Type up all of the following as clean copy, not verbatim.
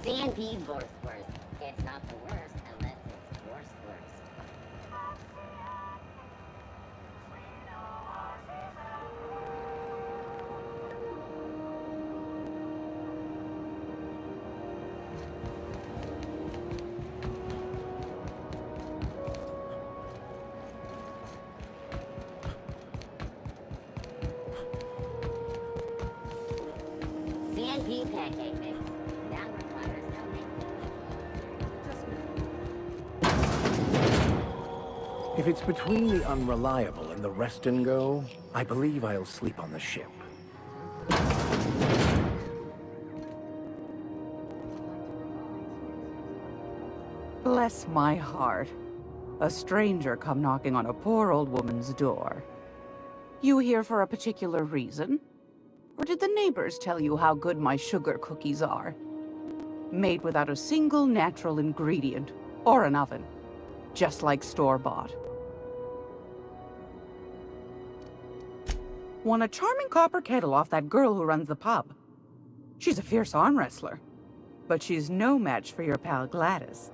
CNP worst. It's not the worst unless it's worst. CNP pancake mix. That requires no mixing. If it's between the unreliable and the rest and go, I believe I'll sleep on the ship. Bless my heart. A stranger come knocking on a poor old woman's door. You here for a particular reason? Or did the neighbors tell you how good my sugar cookies are? Made without a single natural ingredient, or an oven. Just like store-bought. Won a charming copper kettle off that girl who runs the pub. She's a fierce arm wrestler, but she's no match for your pal Gladys.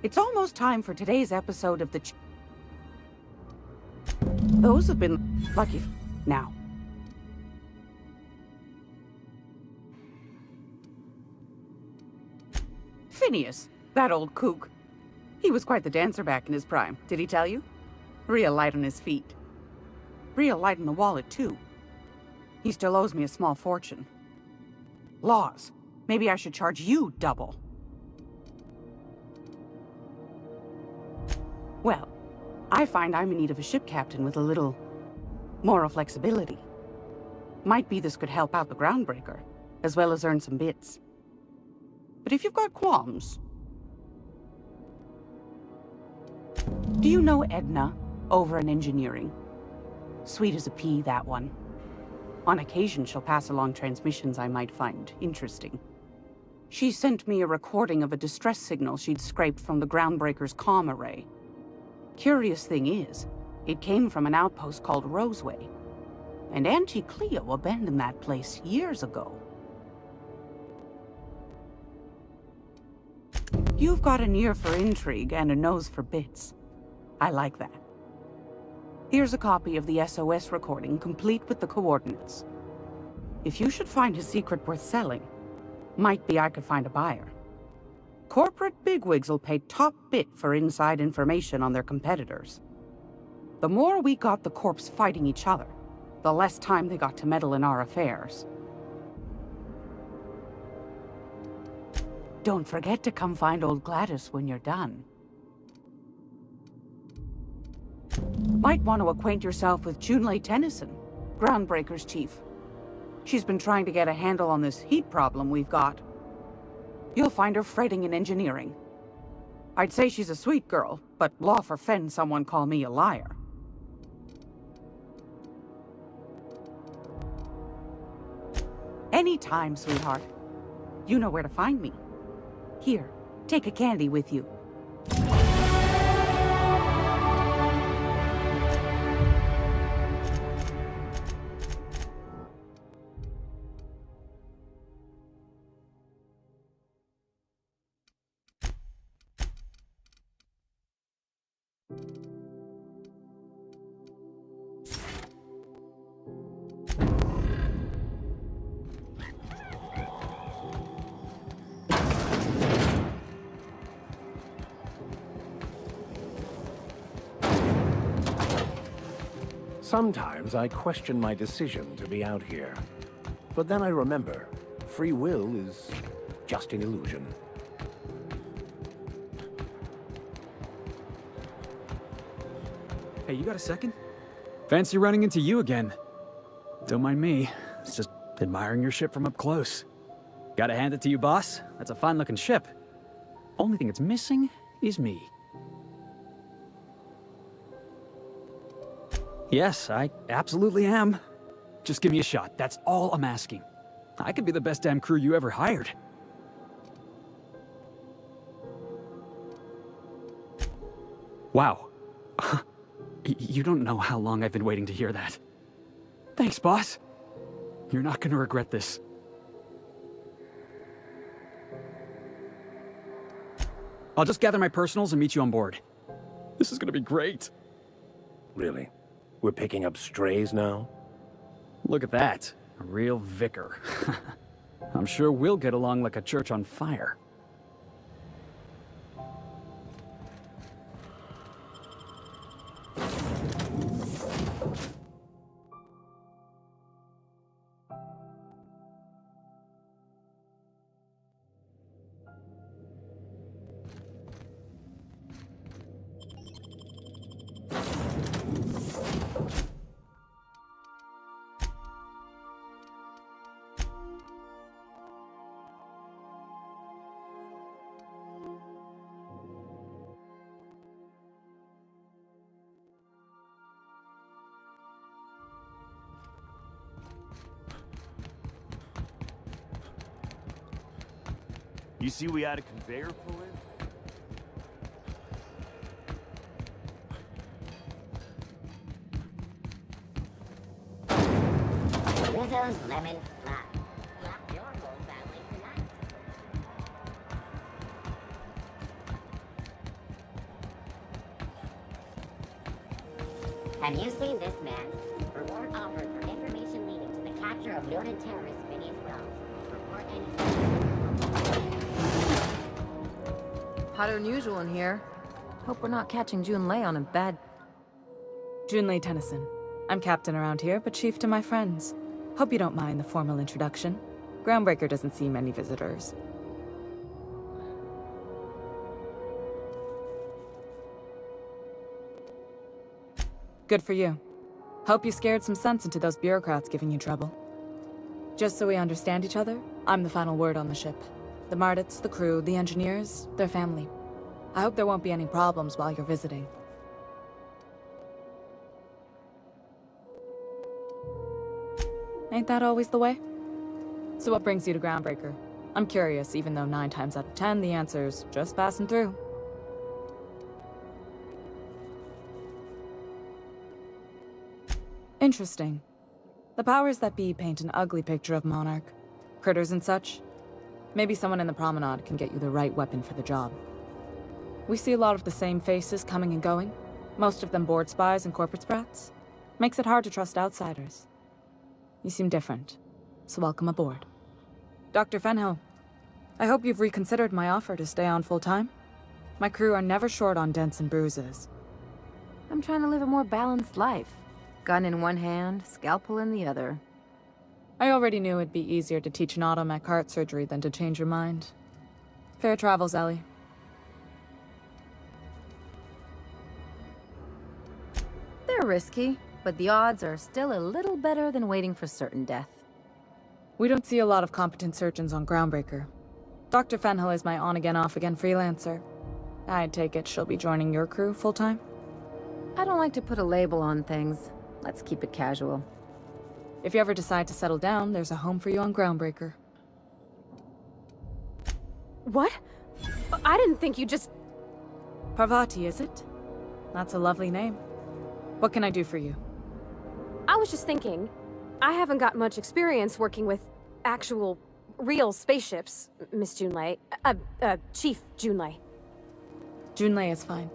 It's almost time for today's episode of the Those have been lucky now. Phineas, that old kook. He was quite the dancer back in his prime, did he tell you? Real light on his feet. Real light on the wallet, too. He still owes me a small fortune. Laws. Maybe I should charge you double. Well, I find I'm in need of a ship captain with a little moral flexibility. Might be this could help out the groundbreaker, as well as earn some bits. But if you've got qualms... Do you know Edna, over in engineering? Sweet as a pea, that one. On occasion, she'll pass along transmissions I might find interesting. She sent me a recording of a distress signal she'd scraped from the groundbreaker's comm array. Curious thing is, it came from an outpost called Roseway, and Auntie Cleo abandoned that place years ago. You've got an ear for intrigue and a nose for bits. I like that. Here's a copy of the SOS recording, complete with the coordinates. If you should find a secret worth selling, might be I could find a buyer. Corporate bigwigs will pay top bit for inside information on their competitors. The more we got the corps fighting each other, the less time they got to meddle in our affairs. Don't forget to come find old Gladys when you're done. Might want to acquaint yourself with Junlei Tennyson, Groundbreaker's chief. She's been trying to get a handle on this heat problem we've got. You'll find her fretting in engineering. I'd say she's a sweet girl, but law forfend someone call me a liar. Anytime, sweetheart. You know where to find me. Here, take a candy with you. Sometimes I question my decision to be out here. But then I remember, free will is just an illusion. Hey, you got a second? Fancy running into you again. Don't mind me. It's just admiring your ship from up close. Gotta hand it to you, boss. That's a fine-looking ship. Only thing it's missing is me. Yes, I absolutely am. Just give me a shot. That's all I'm asking. I could be the best damn crew you ever hired. Wow. You don't know how long I've been waiting to hear that. Thanks, boss. You're not gonna regret this. I'll just gather my personals and meet you on board. This is gonna be great. Really? We're picking up strays now? Look at that. A real vicar. I'm sure we'll get along like a church on fire. You see we had a conveyor pull in? Rizzo's lemon slap. Slap your whole family tonight. Have you seen this man? Reward offered for information leading to the capture of noted terrorist beneath Wells. Report any. Hotter than usual in here. Hope we're not catching Junlei on a bad... Junlei Tennyson. I'm captain around here, but chief to my friends. Hope you don't mind the formal introduction. Groundbreaker doesn't see many visitors. Good for you. Hope you scared some sense into those bureaucrats giving you trouble. Just so we understand each other, I'm the final word on the ship. The Mardits, the crew, the engineers, their family. I hope there won't be any problems while you're visiting. Ain't that always the way? So what brings you to Groundbreaker? I'm curious, even though 9 times out of 10 the answer's just passing through. Interesting. The powers that be paint an ugly picture of Monarch. Critters and such. Maybe someone in the promenade can get you the right weapon for the job. We see a lot of the same faces coming and going. Most of them board spies and corporate sprats. Makes it hard to trust outsiders. You seem different, so welcome aboard. Dr. Fenhill, I hope you've reconsidered my offer to stay on full-time. My crew are never short on dents and bruises. I'm trying to live a more balanced life. Gun in one hand, scalpel in the other. I already knew it'd be easier to teach an automech heart surgery than to change your mind. Fair travels, Ellie. They're risky, but the odds are still a little better than waiting for certain death. We don't see a lot of competent surgeons on Groundbreaker. Dr. Fenhill is my on-again, off-again freelancer. I take it she'll be joining your crew full-time? I don't like to put a label on things. Let's keep it casual. If you ever decide to settle down, there's a home for you on Groundbreaker. What? I didn't think you just... Parvati, is it? That's a lovely name. What can I do for you? I was just thinking, I haven't got much experience working with actual, real spaceships, Miss Junlei. Chief Junlei. Junlei is fine.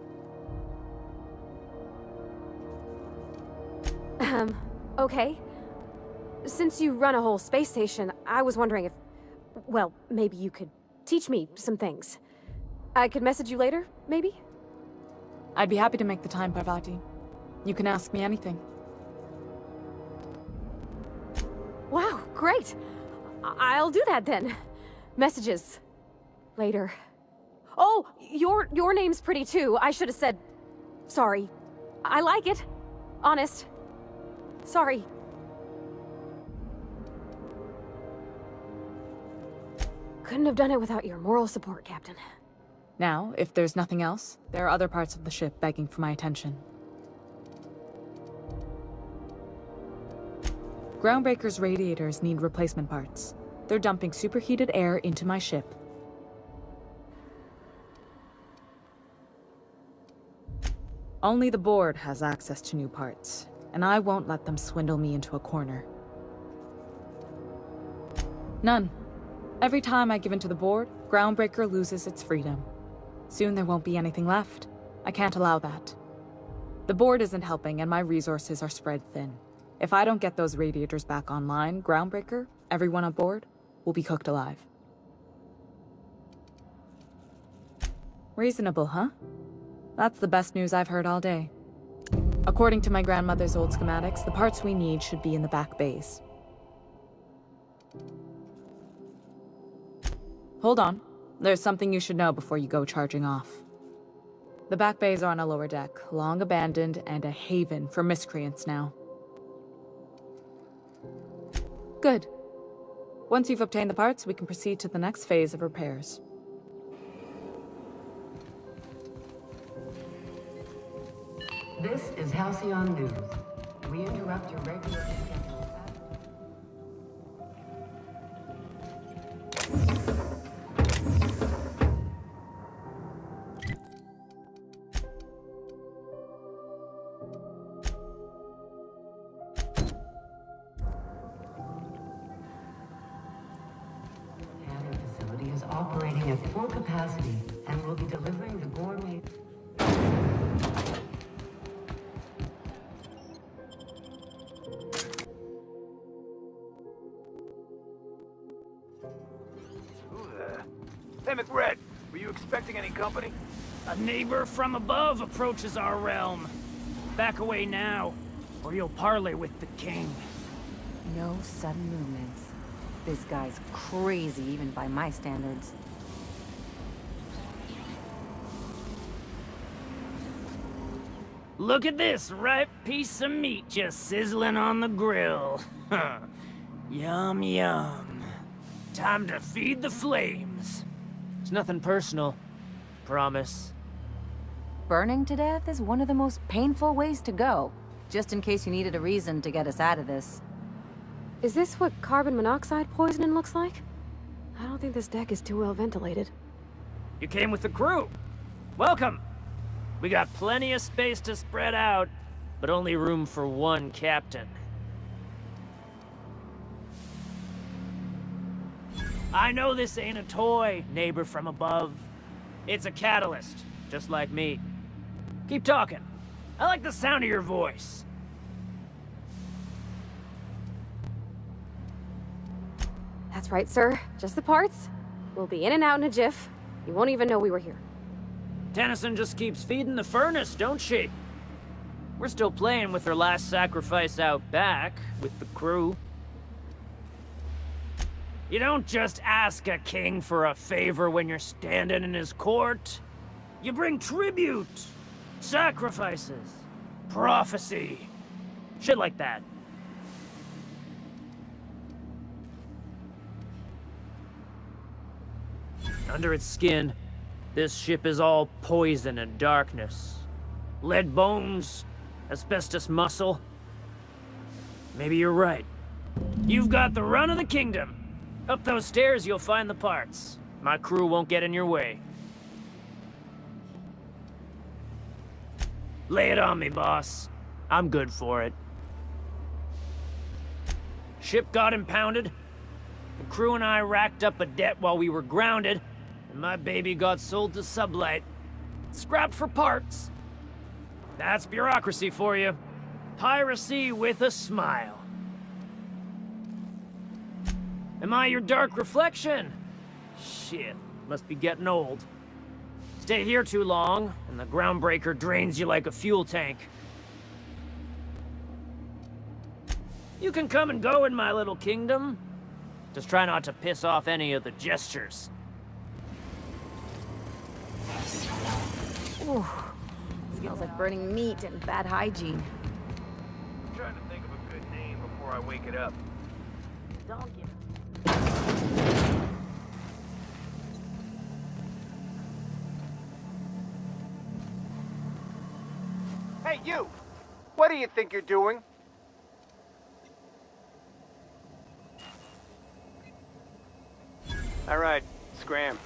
Okay. Since you run a whole space station, I was wondering if... Well, maybe you could teach me some things. I could message you later, maybe? I'd be happy to make the time, Parvati. You can ask me anything. Wow, great! I'll do that then. Messages. Later. Oh, your name's pretty too. I should have said... Sorry. I like it. Honest. Sorry. Couldn't have done it without your moral support, Captain. Now, if there's nothing else, there are other parts of the ship begging for my attention. Groundbreaker's radiators need replacement parts. They're dumping superheated air into my ship. Only the board has access to new parts, and I won't let them swindle me into a corner. None. Every time I give in to the board, Groundbreaker loses its freedom. Soon there won't be anything left. I can't allow that. The board isn't helping, and my resources are spread thin. If I don't get those radiators back online, Groundbreaker, everyone on board, will be cooked alive. Reasonable, huh? That's the best news I've heard all day. According to my grandmother's old schematics, the parts we need should be in the back bays. Hold on. There's something you should know before you go charging off. The back bays are on a lower deck, long abandoned and a haven for miscreants now. Good. Once you've obtained the parts, we can proceed to the next phase of repairs. This is Halcyon News. We interrupt your regular schedule. Canning facility is operating at full capacity and will be delivering the gourmet. Hey, McRed, were you expecting any company? A neighbor from above approaches our realm. Back away now, or you'll parley with the king. No sudden movements. This guy's crazy, even by my standards. Look at this ripe piece of meat just sizzling on the grill. Yum, yum. Time to feed the flames. It's nothing personal. Promise. Burning to death is one of the most painful ways to go, just in case you needed a reason to get us out of this. Is this what carbon monoxide poisoning looks like? I don't think this deck is too well ventilated. You came with the crew. Welcome. We got plenty of space to spread out, but only room for one captain. I know this ain't a toy, neighbor from above. It's a catalyst, just like me. Keep talking. I like the sound of your voice. That's right, sir. Just the parts. We'll be in and out in a jiff. You won't even know we were here. Tennyson just keeps feeding the furnace, don't she? We're still playing with her last sacrifice out back, with the crew. You don't just ask a king for a favor when you're standing in his court. You bring tribute, sacrifices, prophecy, shit like that. Under its skin, this ship is all poison and darkness. Lead bones, asbestos muscle. Maybe you're right. You've got the run of the kingdom. Up those stairs, you'll find the parts. My crew won't get in your way. Lay it on me, boss. I'm good for it. Ship got impounded. The crew and I racked up a debt while we were grounded, and my baby got sold to Sublight. Scrapped for parts. That's bureaucracy for you. Piracy with a smile. Am I your dark reflection? Shit, must be getting old. Stay here too long, and the Groundbreaker drains you like a fuel tank. You can come and go in my little kingdom. Just try not to piss off any of the gestures. Ooh, smells like burning meat and bad hygiene. I'm trying to think of a good name before I wake it up. Don't get Hey, you! What do you think you're doing? All right, scram.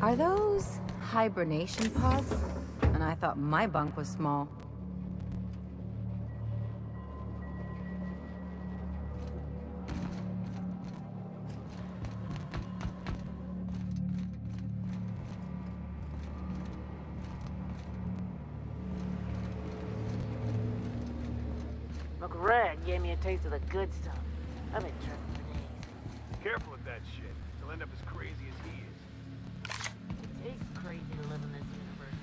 Are those hibernation pods? And I thought my bunk was small. Uncle Red gave me a taste of the good stuff. I've been tripping for days. Careful with that shit. You'll end up as crazy as he is. It takes crazy to live in this universe.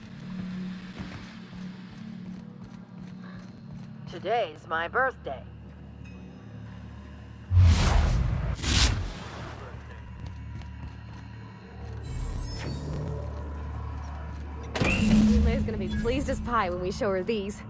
Today's my birthday. Yulei's gonna be pleased as pie when we show her these.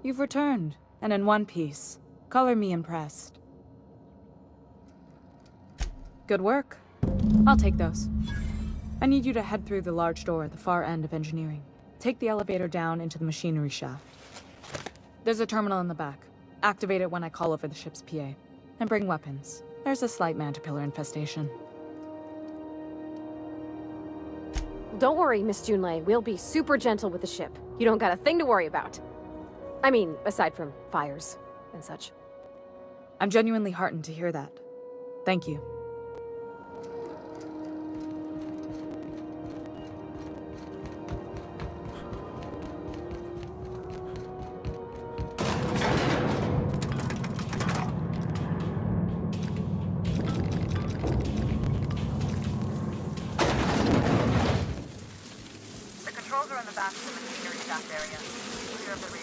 You've returned, and in one piece. Color me impressed. Good work. I'll take those. I need you to head through the large door at the far end of engineering. Take the elevator down into the machinery shaft. There's a terminal in the back. Activate it when I call over the ship's PA. And bring weapons. There's a slight mantipillar infestation. Don't worry, Miss Junlei. We'll be super gentle with the ship. You don't got a thing to worry about. I mean, aside from fires and such. I'm genuinely heartened to hear that. Thank you. The controls are in the back of the machinery shaft area. Clear of the reach.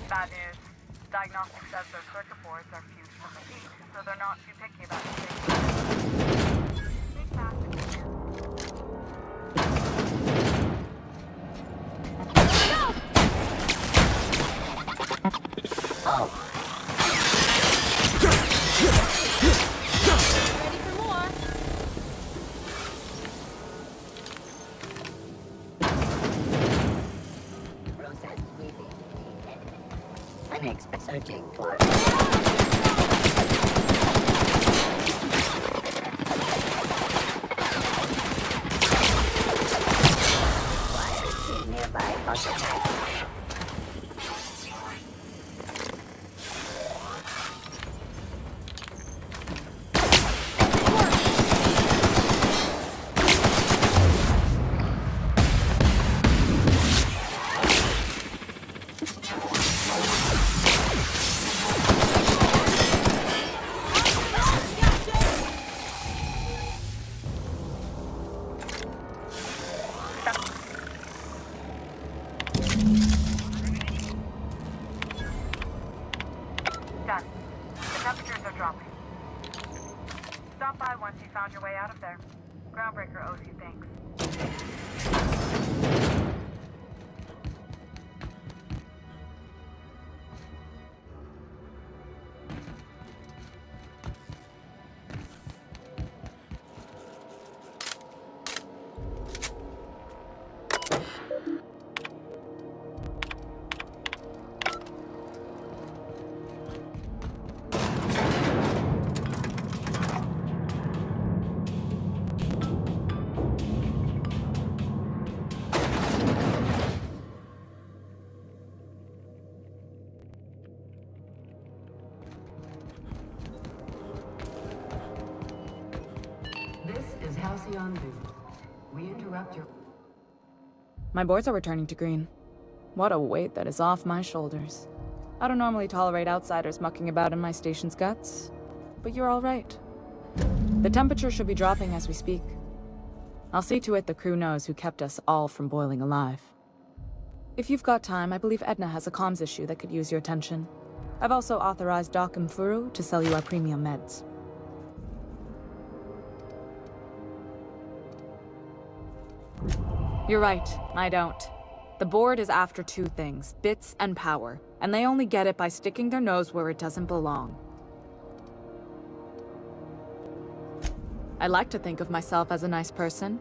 Bad news. Diagnostic says their circuit boards are fused from the heat, so they're not too picky about Ready for more? Process weaving. Unexpected searching for. Nearby prototype. Done. The temperatures are dropping. Stop by once you found your way out of there. Groundbreaker owes you thanks. Halcyon business. We interrupt your... My boards are returning to green. What a weight that is off my shoulders. I don't normally tolerate outsiders mucking about in my station's guts, but you're all right. The temperature should be dropping as we speak. I'll see to it the crew knows who kept us all from boiling alive. If you've got time, I believe Edna has a comms issue that could use your attention. I've also authorized Doc and Furu to sell you our premium meds. You're right, I don't. The board is after two things, bits and power, and they only get it by sticking their nose where it doesn't belong. I like to think of myself as a nice person,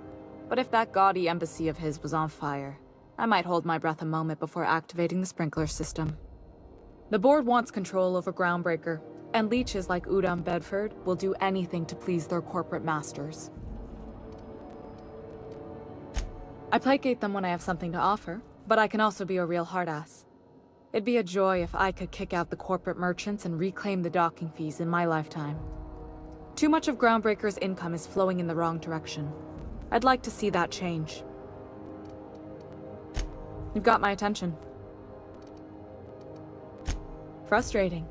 but if that gaudy embassy of his was on fire, I might hold my breath a moment before activating the sprinkler system. The board wants control over Groundbreaker, and leeches like Udam Bedford will do anything to please their corporate masters. I placate them when I have something to offer, but I can also be a real hard-ass. It'd be a joy if I could kick out the corporate merchants and reclaim the docking fees in my lifetime. Too much of Groundbreaker's income is flowing in the wrong direction. I'd like to see that change. You've got my attention. Frustrating.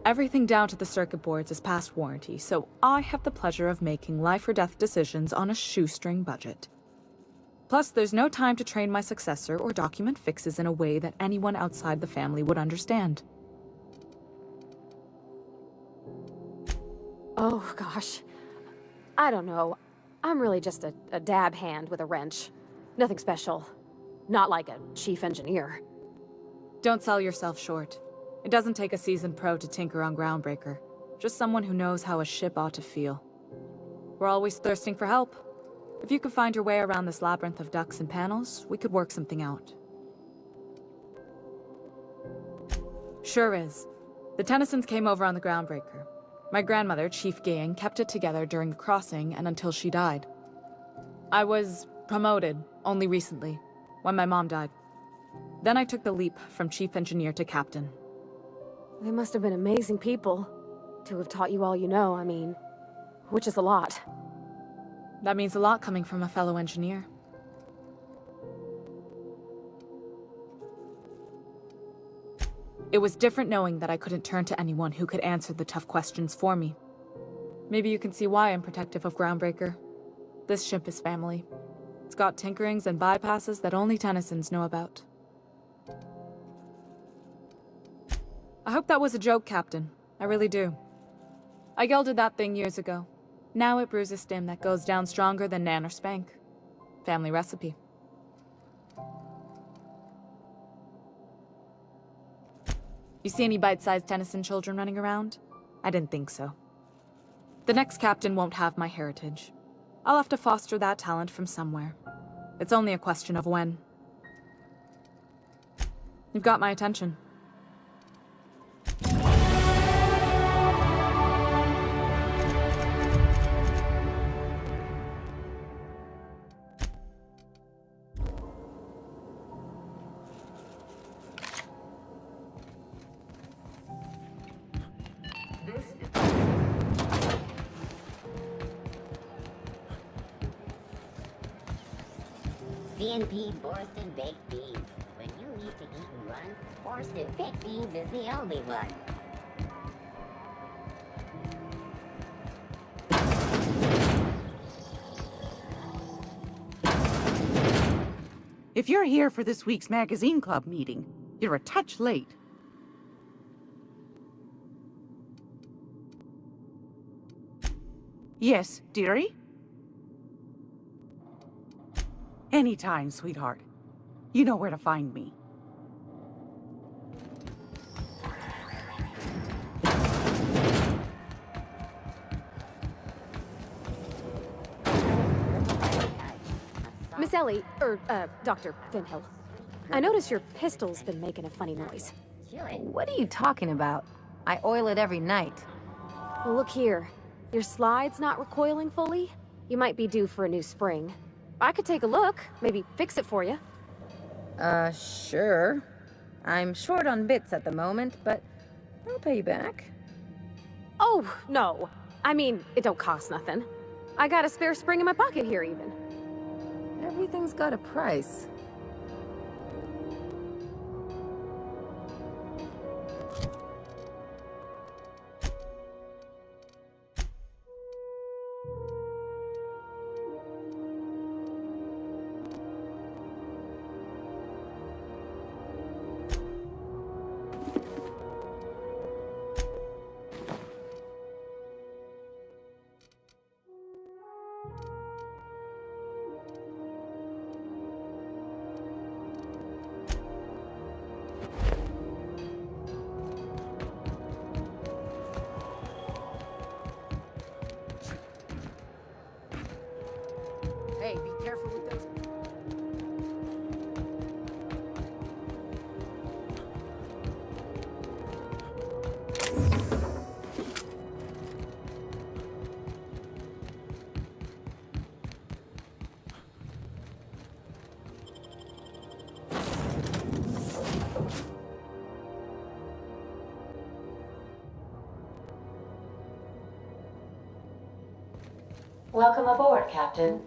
Everything down to the circuit boards is past warranty, so I have the pleasure of making life or death decisions on a shoestring budget. Plus, there's no time to train my successor or document fixes in a way that anyone outside the family would understand. Oh, gosh. I don't know. I'm really just a dab hand with a wrench. Nothing special. Not like a chief engineer. Don't sell yourself short. It doesn't take a seasoned pro to tinker on Groundbreaker. Just someone who knows how a ship ought to feel. We're always thirsting for help. If you could find your way around this labyrinth of ducts and panels, we could work something out. Sure is. The Tennysons came over on the Groundbreaker. My grandmother, Chief Gang, kept it together during the crossing and until she died. I was promoted only recently, when my mom died. Then I took the leap from chief engineer to captain. They must have been amazing people to have taught you all you know, I mean, which is a lot. That means a lot coming from a fellow engineer. It was different knowing that I couldn't turn to anyone who could answer the tough questions for me. Maybe you can see why I'm protective of Groundbreaker. This ship is family. It's got tinkerings and bypasses that only Tennysons know about. I hope that was a joke, Captain. I really do. I gelded that thing years ago. Now it brews a stem that goes down stronger than Nan or Spank. Family recipe. You see any bite-sized Tennyson children running around? I didn't think so. The next captain won't have my heritage. I'll have to foster that talent from somewhere. It's only a question of when. You've got my attention. CNP Borsted Baked Beans. When you need to eat and run, Borsted Baked Beans is the only one. If you're here for this week's magazine club meeting, you're a touch late. Yes, dearie? Anytime, sweetheart. You know where to find me. Miss Ellie, Dr. Finhill. I notice your pistol's been making a funny noise. What are you talking about? I oil it every night. Well, look here. Your slide's not recoiling fully? You might be due for a new spring. I could take a look, maybe fix it for you. Sure. I'm short on bits at the moment, but I'll pay you back. Oh, no. I mean, it don't cost nothing. I got a spare spring in my pocket here, even. Everything's got a price. Hey, be careful with this. Welcome aboard, Captain.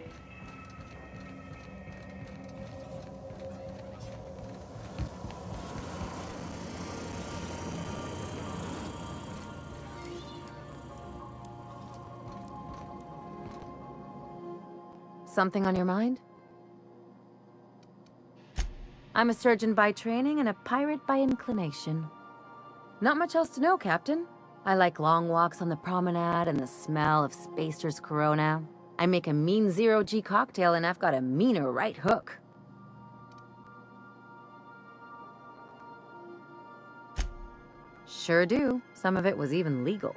Something on your mind? I'm a surgeon by training and a pirate by inclination. Not much else to know, Captain. I like long walks on the promenade and the smell of Spacer's Corona. I make a mean zero-G cocktail and I've got a meaner right hook. Sure do. Some of it was even legal.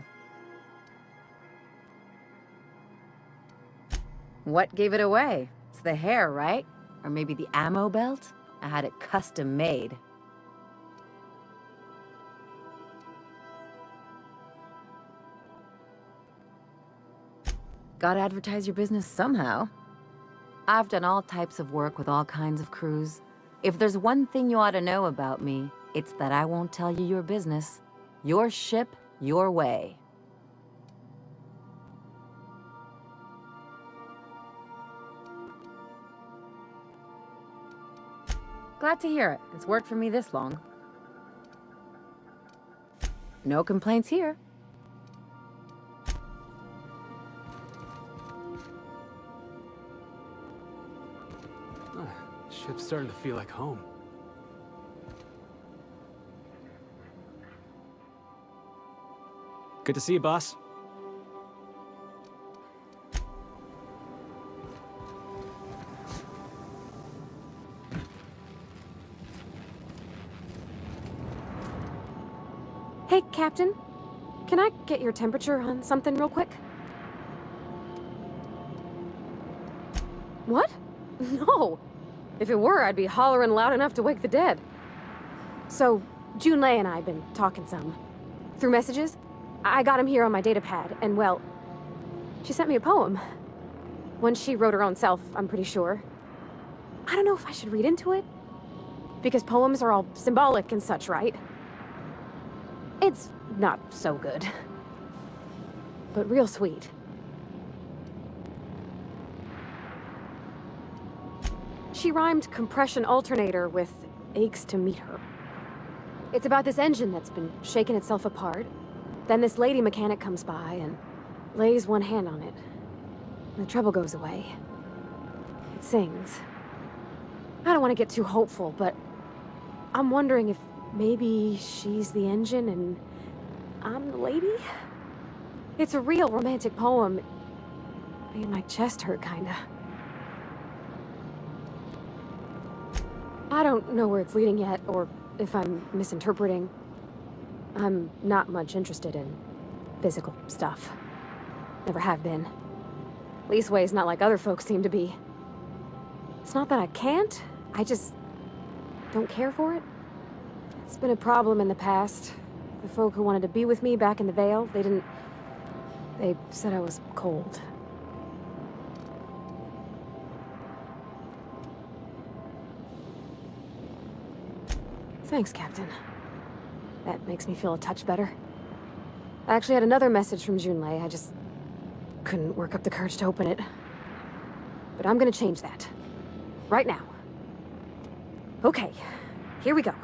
What gave it away? It's the hair, right? Or maybe the ammo belt? I had it custom made. Gotta advertise your business somehow. I've done all types of work with all kinds of crews. If there's one thing you ought to know about me, it's that I won't tell you your business. Your ship, your way. Glad to hear it. It's worked for me this long. No complaints here. Ship's starting to feel like home. Good to see you, boss. Hey, Captain. Can I get your temperature on something real quick? What? No. If it were, I'd be hollering loud enough to wake the dead. So, Junlei and I have been talking some. Through messages, I got him here on my datapad, and well, she sent me a poem. One she wrote her own self, I'm pretty sure. I don't know if I should read into it. Because poems are all symbolic and such, right? It's not so good. But real sweet. She rhymed compression alternator with aches to meet her. It's about this engine that's been shaking itself apart. Then this lady mechanic comes by and lays one hand on it. The trouble goes away. It sings. I don't want to get too hopeful, but I'm wondering if maybe she's the engine and I'm the lady? It's a real romantic poem. Made my chest hurt, kinda. I don't know where it's leading yet, or if I'm misinterpreting. I'm not much interested in physical stuff. Never have been. Leastways, not like other folks seem to be. It's not that I can't, I just don't care for it. It's been a problem in the past. The folk who wanted to be with me back in the Vale, they said I was cold. Thanks, Captain. That makes me feel a touch better. I actually had another message from Junlei. couldn't work up the courage to open it. But I'm gonna change that. Right now. Okay, here we go.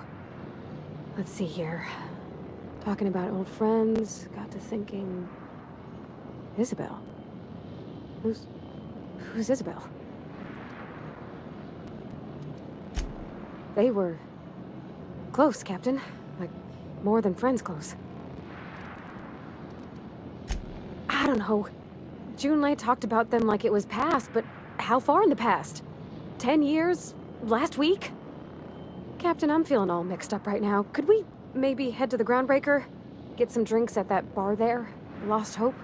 Let's see here. Talking about old friends, got to thinking... Isabel? Who's Isabel? They were... close, Captain. Like, more than friends close. I don't know. Junlei talked about them like it was past, but how far in the past? 10 years? Last week? Captain, I'm feeling all mixed up right now. Could we maybe head to the Groundbreaker? Get some drinks at that bar there? Lost Hope?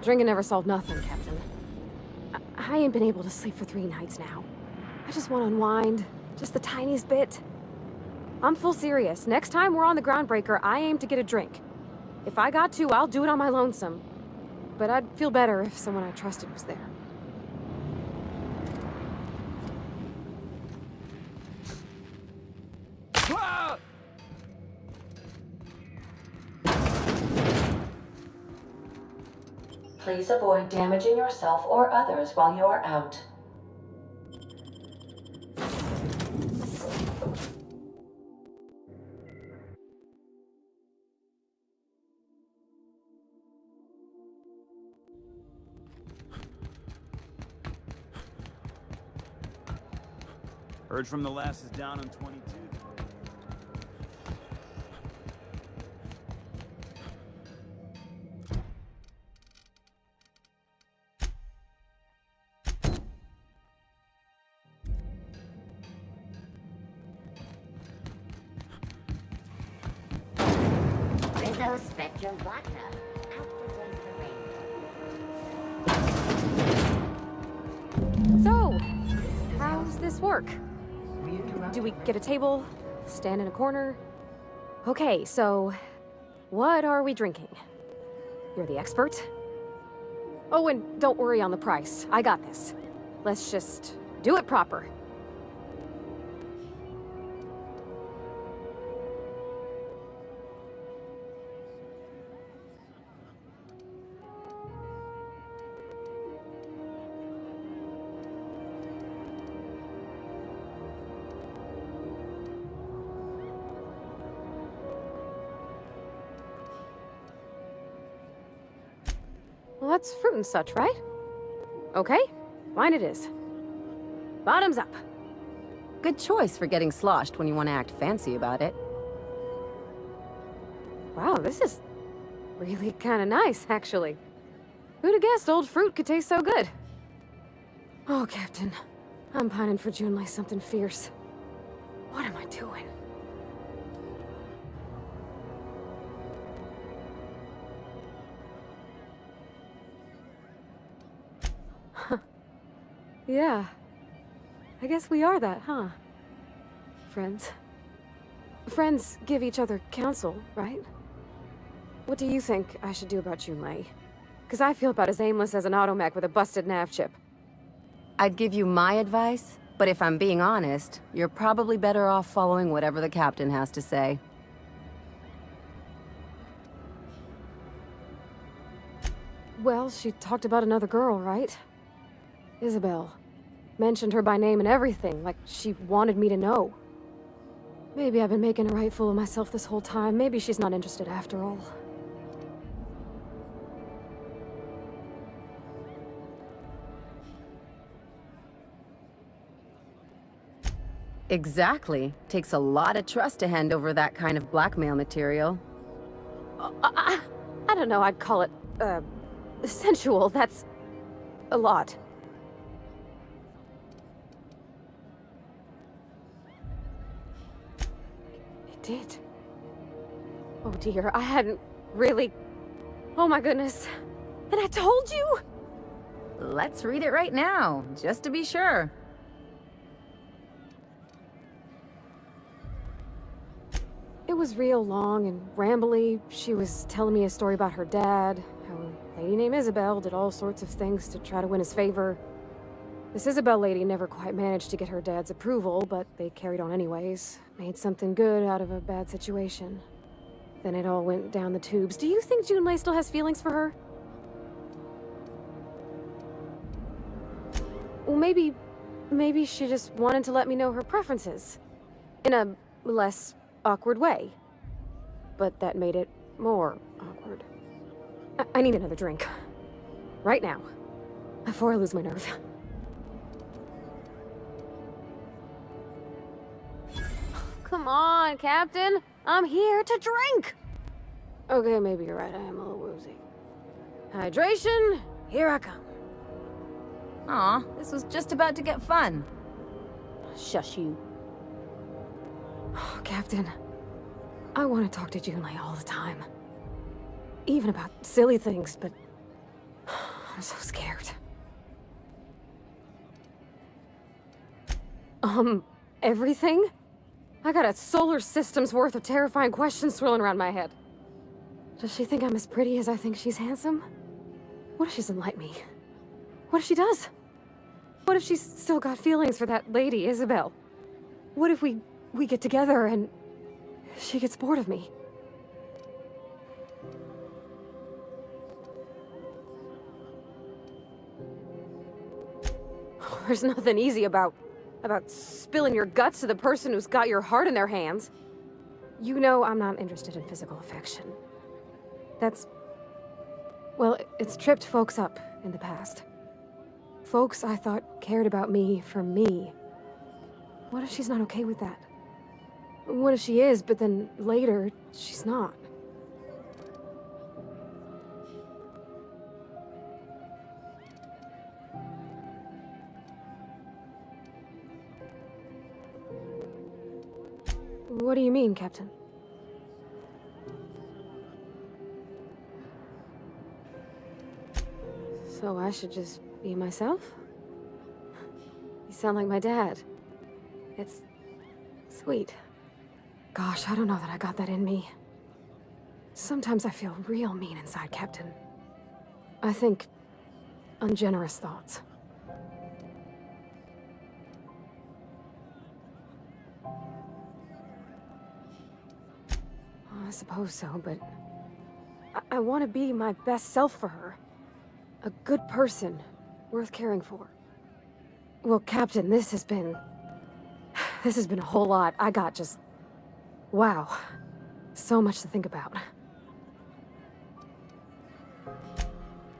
Drinking never solved nothing, Captain. I ain't been able to sleep for 3 nights now. I just want to unwind. Just the tiniest bit. I'm full serious. Next time we're on the Groundbreaker, I aim to get a drink. If I got to, I'll do it on my lonesome. But I'd feel better if someone I trusted was there. Please avoid damaging yourself or others while you are out. Heard from the last is down on 22. Rizzo Spectrum Vodka. Out to taste the rain. So, how's this work? Do we get a table? Stand in a corner? Okay, so... what are we drinking? You're the expert? Oh, and don't worry on the price. I got this. Let's just do it proper. Well, that's fruit and such, right? Okay, wine it is. Bottoms up. Good choice for getting sloshed when you want to act fancy about it. Wow, this is really kind of nice, actually. Who'd have guessed old fruit could taste so good? Oh, Captain. I'm pining for Junlei something fierce. What am I doing? Yeah. I guess we are that, huh? Friends. Friends give each other counsel, right? What do you think I should do about Junlei? Because I feel about as aimless as an automech with a busted nav chip. I'd give you my advice, but if I'm being honest, you're probably better off following whatever the captain has to say. Well, she talked about another girl, right? Isabel. Mentioned her by name and everything, like she wanted me to know. Maybe I've been making a right fool of myself this whole time. Maybe she's not interested after all. Exactly. Takes a lot of trust to hand over that kind of blackmail material. I don't know, I'd call it, sensual. That's a lot. It did. Oh dear, I hadn't really... Oh my goodness. And I told you? Let's read it right now, just to be sure. It was real long and rambly. She was telling me a story about her dad, how a lady named Isabel did all sorts of things to try to win his favor. This Isabel lady never quite managed to get her dad's approval, but they carried on anyways. Made something good out of a bad situation. Then it all went down the tubes. Do you think Junlei still has feelings for her? Well, maybe she just wanted to let me know her preferences. In a less awkward way. But that made it more awkward. I need another drink. Right now. Before I lose my nerve. Come on, Captain. I'm here to drink. Okay, maybe you're right. I am a little woozy. Hydration, here I come. Aw, this was just about to get fun. Shush you. Captain, I want to talk to Junlei all the time. Even about silly things, but I'm so scared. Everything? I got a solar system's worth of terrifying questions swirling around my head. Does she think I'm as pretty as I think she's handsome? What if she doesn't like me? What if she does? What if she's still got feelings for that lady, Isabel? What if we get together and she gets bored of me? There's nothing easy about spilling your guts to the person who's got your heart in their hands. You know I'm not interested in physical affection. Well, it's tripped folks up in the past. Folks I thought cared about me for me. What if she's not okay with that? What if she is, but then later, she's not? What do you mean, Captain? So I should just be myself? You sound like my dad. It's sweet. Gosh, I don't know that I got that in me. Sometimes I feel real mean inside, Captain. I think ungenerous thoughts. I suppose so, but I want to be my best self for her. A good person, worth caring for. Well, Captain, this has been a whole lot. I got just... wow. So much to think about.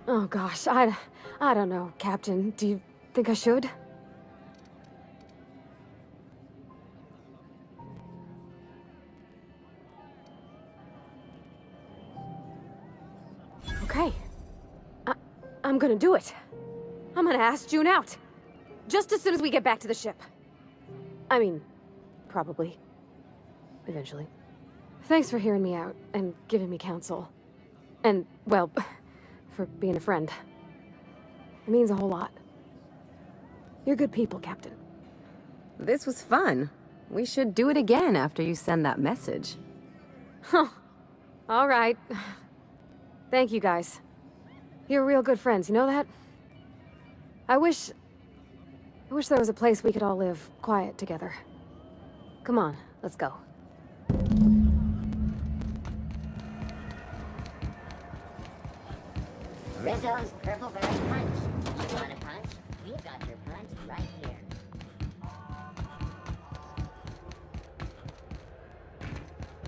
Oh gosh, I don't know, Captain. Do you think I should? Okay. I'm gonna do it. I'm gonna ask June out. Just as soon as we get back to the ship. I mean, probably. Eventually. Thanks for hearing me out and giving me counsel. And, well, for being a friend. It means a whole lot. You're good people, Captain. This was fun. We should do it again after you send that message. Huh. All right. Thank you, guys. You're real good friends, you know that? I wish there was a place we could all live quiet together. Come on, let's go. Rizzo's Purple Berry Punch. You want a punch? We've got your punch right here.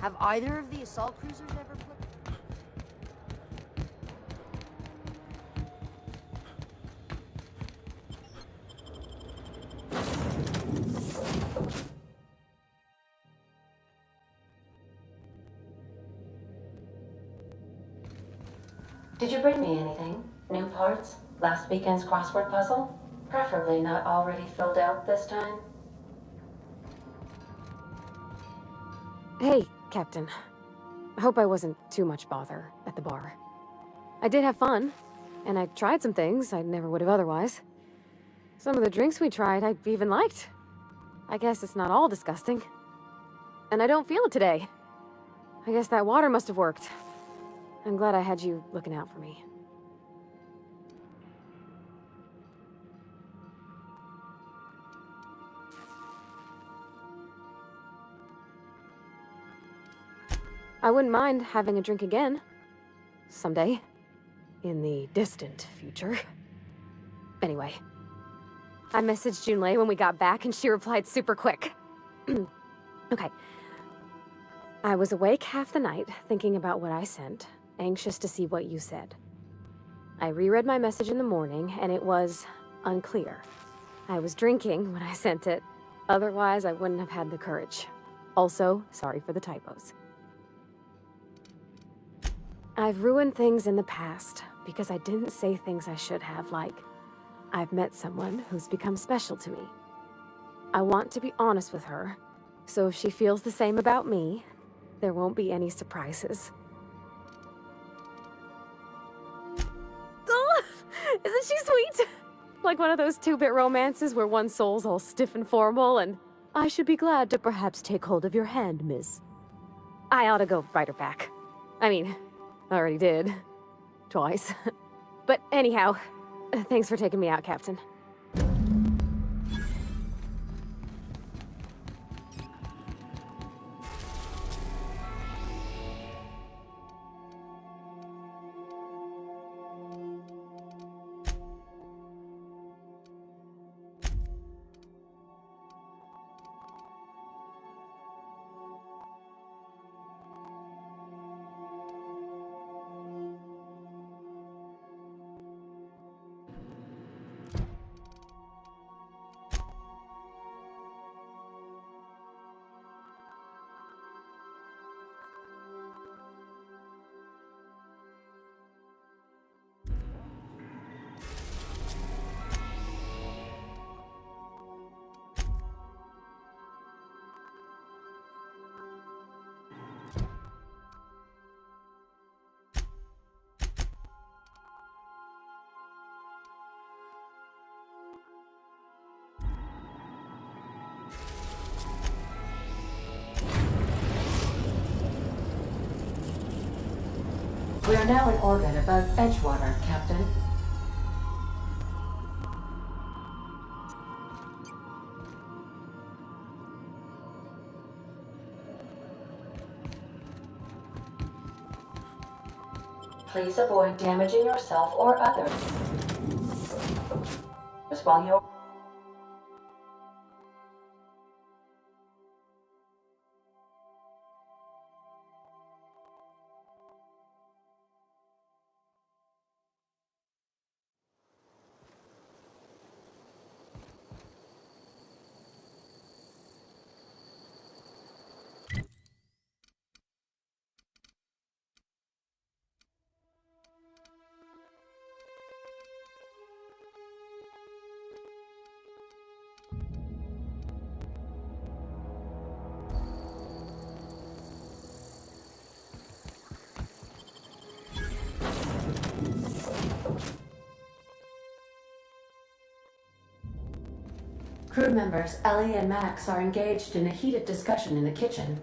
Have either of the assault cruisers ever put... Did you bring me anything? New parts? Last weekend's crossword puzzle? Preferably not already filled out this time. Hey, Captain. I hope I wasn't too much bother at the bar. I did have fun, and I tried some things I never would have otherwise. Some of the drinks we tried I even liked. I guess it's not all disgusting. And I don't feel it today. I guess that water must have worked. I'm glad I had you looking out for me. I wouldn't mind having a drink again. Someday. In the distant future. Anyway. I messaged Junlei when we got back and she replied super quick. Okay. I was awake half the night, thinking about what I sent, anxious to see what you said. I reread my message in the morning, and it was unclear. I was drinking when I sent it. Otherwise, I wouldn't have had the courage. Also, sorry for the typos. I've ruined things in the past because I didn't say things I should have, like, I've met someone who's become special to me. I want to be honest with her, so if she feels the same about me, there won't be any surprises. Oh, isn't she sweet? Like one of those 2-bit romances where one soul's all stiff and formal and, I should be glad to perhaps take hold of your hand, miss. I ought to go write her back. I mean, I already did. Twice. But anyhow, thanks for taking me out, Captain. We are now in orbit above Edgewater, Captain. Please avoid damaging yourself or others while you're... Crew members Ellie and Max are engaged in a heated discussion in the kitchen.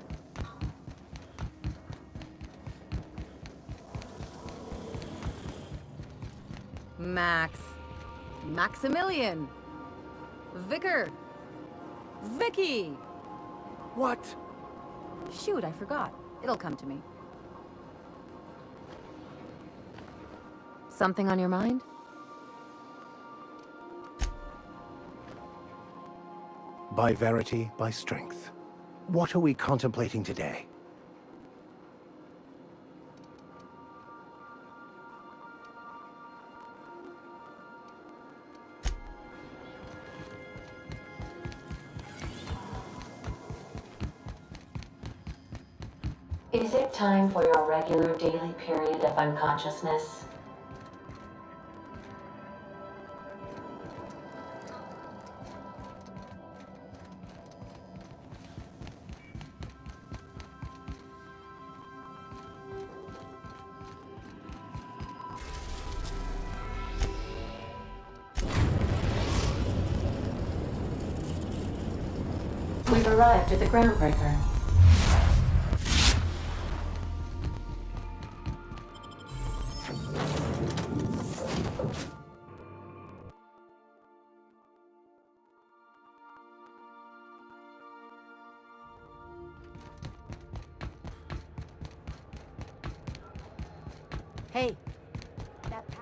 Max. Maximilian. Vicar. Vicky! What? Shoot, I forgot. It'll come to me. Something on your mind? By verity, by strength. What are we contemplating today? Is it time for your regular daily period of unconsciousness? We've arrived at the groundbreaker. Hey, that pad.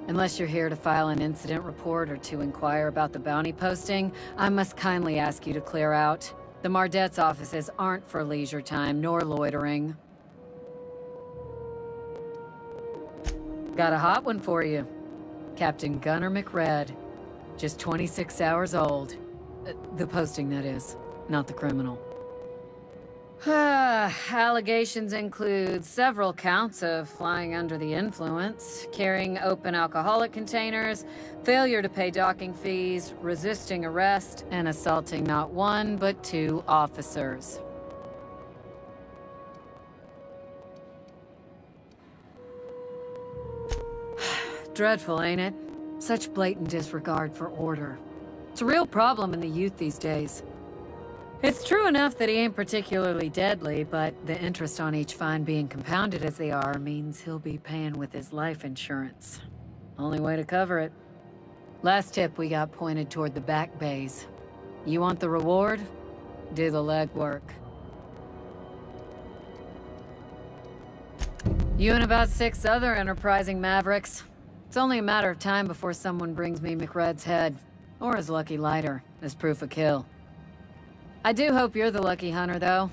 Unless you're here to file an incident report or to inquire about the bounty posting, I must kindly ask you to clear out. The Mardet's offices aren't for leisure time nor loitering. Got a hot one for you. Captain Gunnar McRed. Just 26 hours old. The posting, that is, not the criminal. Allegations include several counts of flying under the influence, carrying open alcoholic containers, failure to pay docking fees, resisting arrest, and assaulting not one but 2 officers. Dreadful, ain't it? Such blatant disregard for order. It's a real problem in the youth these days. It's true enough that he ain't particularly deadly, but the interest on each fine being compounded as they are means he'll be paying with his life insurance. Only way to cover it. Last tip we got pointed toward the back bays. You want the reward? Do the legwork. You and about 6 other enterprising mavericks. It's only a matter of time before someone brings me McRed's head, or his lucky lighter, as proof of kill. I do hope you're the lucky hunter, though.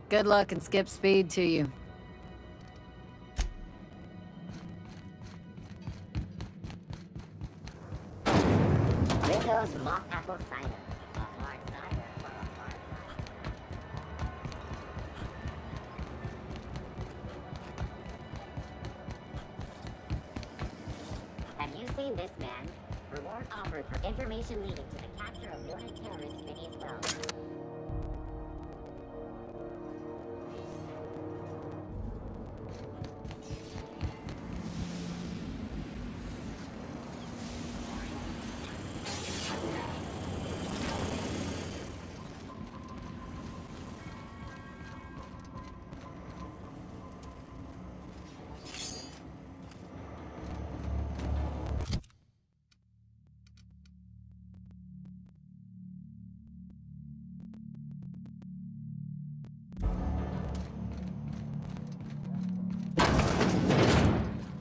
Good luck and skip speed to you. Rizzo's mock apple cider. A hard cider for a hard life. Have you seen this man? Reward offered for information leading to the capture of noted terrorist Vinny's Wells.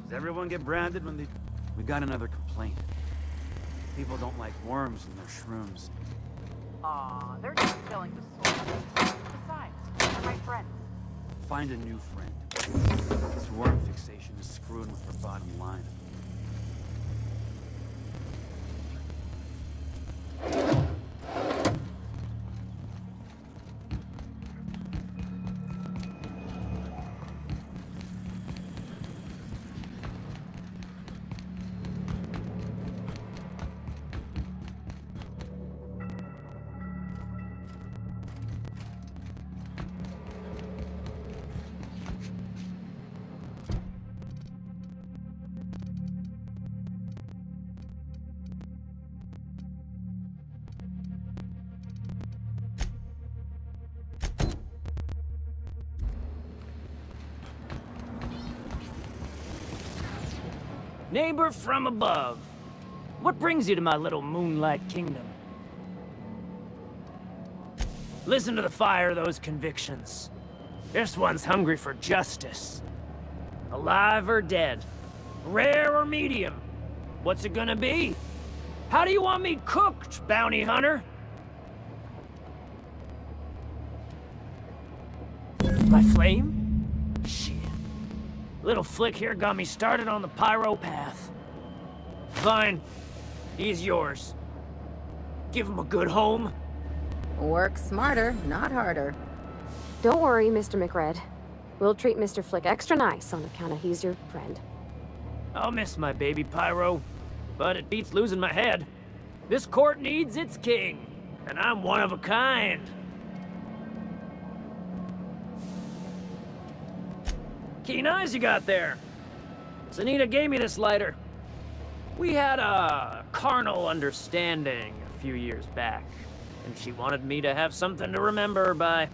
Does everyone get branded when they... We got another complaint. People don't like worms in their shrooms. Aw, they're just filling the soil. Besides, they're my friends. Find a new friend. This worm fixation is screwing with our bottom line. Neighbor from above. What brings you to my little moonlight kingdom? Listen to the fire of those convictions. This one's hungry for justice. Alive or dead? Rare or medium? What's it gonna be? How do you want me cooked, bounty hunter? My flame? Shit. Little flick here got me started on the pyro path. Fine. He's yours. Give him a good home. Work smarter, not harder. Don't worry, Mr. McRed. We'll treat Mr. Flick extra nice on account of he's your friend. I'll miss my baby pyro, but it beats losing my head. This court needs its king, and I'm one of a kind. Keen eyes you got there. Sunita gave me this lighter. We had a carnal understanding a few years back, and she wanted me to have something to remember her by.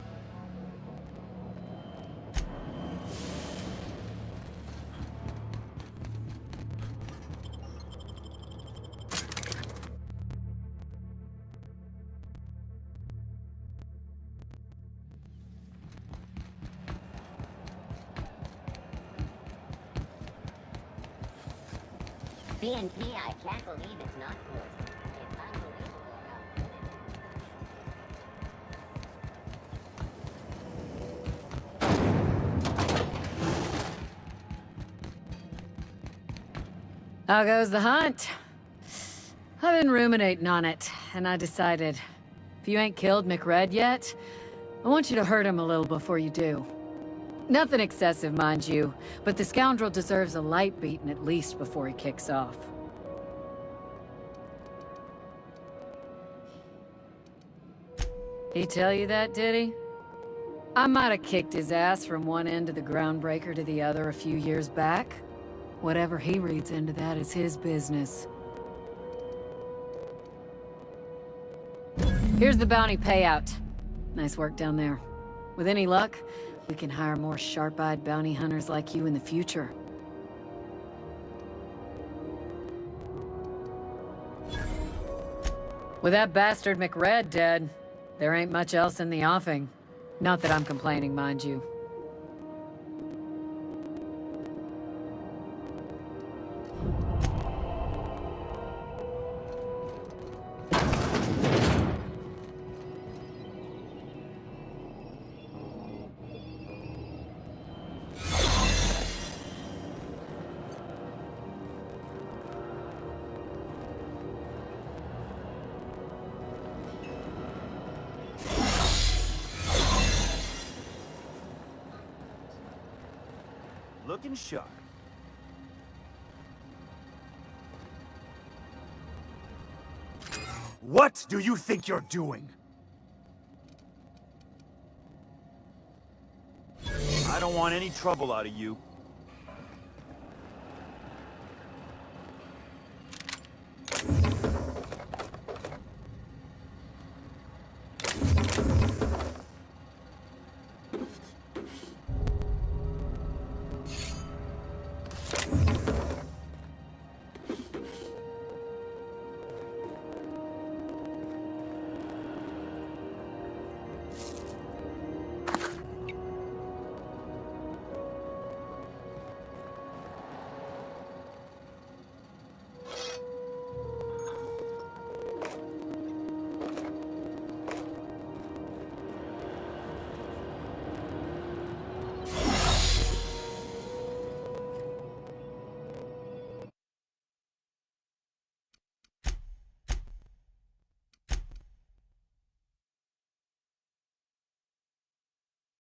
BNP, I can't believe it's not closed. It's unbelievable how good How goes the hunt? I've been ruminating on it, and I decided, if you ain't killed McRed yet, I want you to hurt him a little before you do. Nothing excessive, mind you, but the scoundrel deserves a light beating at least before he kicks off. He tell you that, did he? I might have kicked his ass from one end of the groundbreaker to the other a few years back. Whatever he reads into that is his business. Here's the bounty payout. Nice work down there. With any luck, we can hire more sharp-eyed bounty hunters like you in the future. With that bastard McRed dead, there ain't much else in the offing. Not that I'm complaining, mind you. Looking sharp. What do you think you're doing? I don't want any trouble out of you.